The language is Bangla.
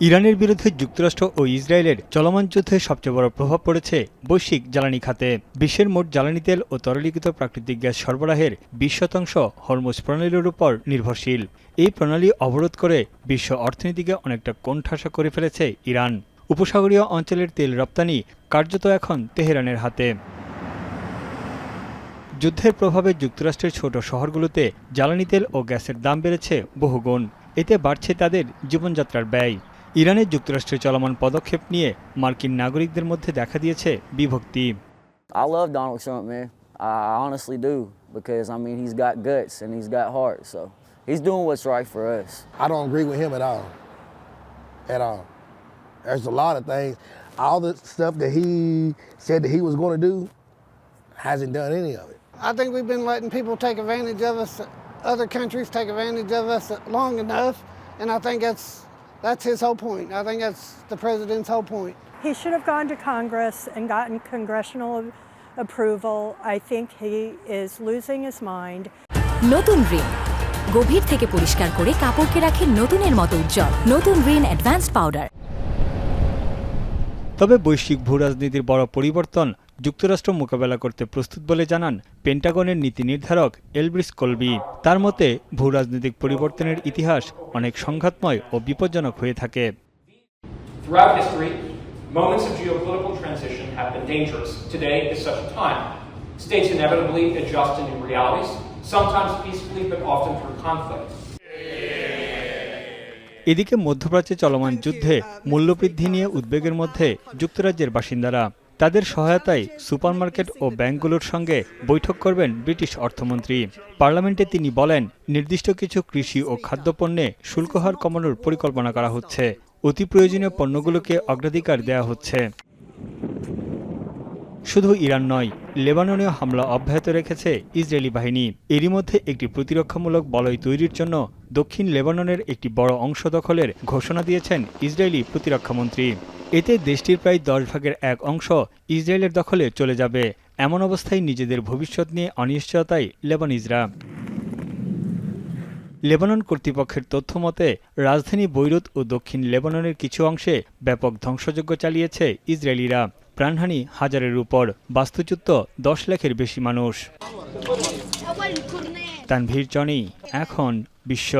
ইরানের বিরুদ্ধে যুক্তরাষ্ট্র ও ইসরায়েলের চলমান যুদ্ধে সবচেয়ে বড় প্রভাব পড়েছে বৈশ্বিক জ্বালানি খাতে। বিশ্বের মোট জ্বালানি তেল ও তরলীকৃত প্রাকৃতিক গ্যাস সরবরাহের 20% হরমুজ প্রণালীর উপর নির্ভরশীল। এই প্রণালী অবরোধ করে বিশ্ব অর্থনীতিকে অনেকটা কোণঠাসা করে ফেলেছে ইরান। উপসাগরীয় অঞ্চলের তেল রপ্তানি কার্যত এখন তেহরানের হাতে। যুদ্ধের প্রভাবে যুক্তরাষ্ট্রের ছোট শহরগুলোতে জ্বালানি তেল ও গ্যাসের দাম বেড়েছে বহুগুণ। এতে বাড়ছে তাদের জীবনযাত্রার ব্যয়। ইরানের যুক্তরাষ্ট্রের চলমান পদক্ষেপ নিয়ে মার্কিন নাগরিকদের মধ্যে দেখা দিয়েছে বিভক্তি। I love Donald Trump, man. I honestly do, because I mean he's got guts and he's got heart, so he's doing what's right for us. I don't agree with him at all. At all. There's a lot of things. All the stuff that he said that he was going to do, hasn't done any of it. I think we've been letting people take advantage of us, other countries take advantage of us long enough, and I think that's his whole point. I think that's the president's whole point. He should have gone to Congress and gotten congressional approval. I think he is losing his mind. নতুন রিন গভীর থেকে পরিষ্কার করে কাপড়কে রাখে নতুনের মতো উজ্জ্বল। নতুন রিন অ্যাডভান্সড পাউডার। তবে বৈশ্বিক ভূরাজনীতির বড় পরিবর্তন যুক্তরাষ্ট্র মোকাবেলা করতে প্রস্তুত বলে জানান পেন্টাগনের নীতি নির্ধারক এলব্রিস কলবি। তার মতে ভূরাজনৈতিক পরিবর্তনের ইতিহাস অনেক সংঘাতময় ও বিপজ্জনক হয়ে থাকে। Throughout history, moments of geopolitical transition have been dangerous. Today is such a time. States inevitably adjust to new realities, sometimes peacefully but often through conflict. এদিকে মধ্যপ্রাচ্যে চলমান যুদ্ধে মূল্যবৃদ্ধি নিয়ে উদ্বেগের মধ্যে যুক্তরাজ্যের বাসিন্দারা। তাদের সহায়তায় সুপারমার্কেট ও ব্যাংকগুলোর সঙ্গে বৈঠক করবেন ব্রিটিশ অর্থমন্ত্রী। পার্লামেন্টে তিনি বলেন, নির্দিষ্ট কিছু কৃষি ও খাদ্যপণ্যে শুল্ক হার কমানোর পরিকল্পনা করা হচ্ছে। অতি প্রয়োজনীয় পণ্যগুলোকে অগ্রাধিকার দেওয়া হচ্ছে। শুধু ইরান নয়, লেবাননেও হামলা অব্যাহত রেখেছে ইসরায়েলি বাহিনী। এরই মধ্যে একটি প্রতিরক্ষামূলক বলয় তৈরির জন্য দক্ষিণ লেবাননের একটি বড় অংশ দখলের ঘোষণা দিয়েছেন ইসরায়েলি প্রতিরক্ষামন্ত্রী। এতে দেশটির প্রায় 10 ভাগের 1 অংশ ইসরায়েলের দখলে চলে যাবে। এমন অবস্থায় নিজেদের ভবিষ্যৎ নিয়ে অনিশ্চয়তায় লেবানিজরা। লেবানন কর্তৃপক্ষের তথ্য মতে রাজধানী বৈরুত ও দক্ষিণ লেবাননের কিছু অংশে ব্যাপক ধ্বংসযজ্ঞ চালিয়েছে ইসরায়েলিরা। প্রাণহানি হাজারের উপর, বাস্তুচ্যুত 10 লাখের বেশি মানুষ। তানভীর জনি, এখন বিশ্ব।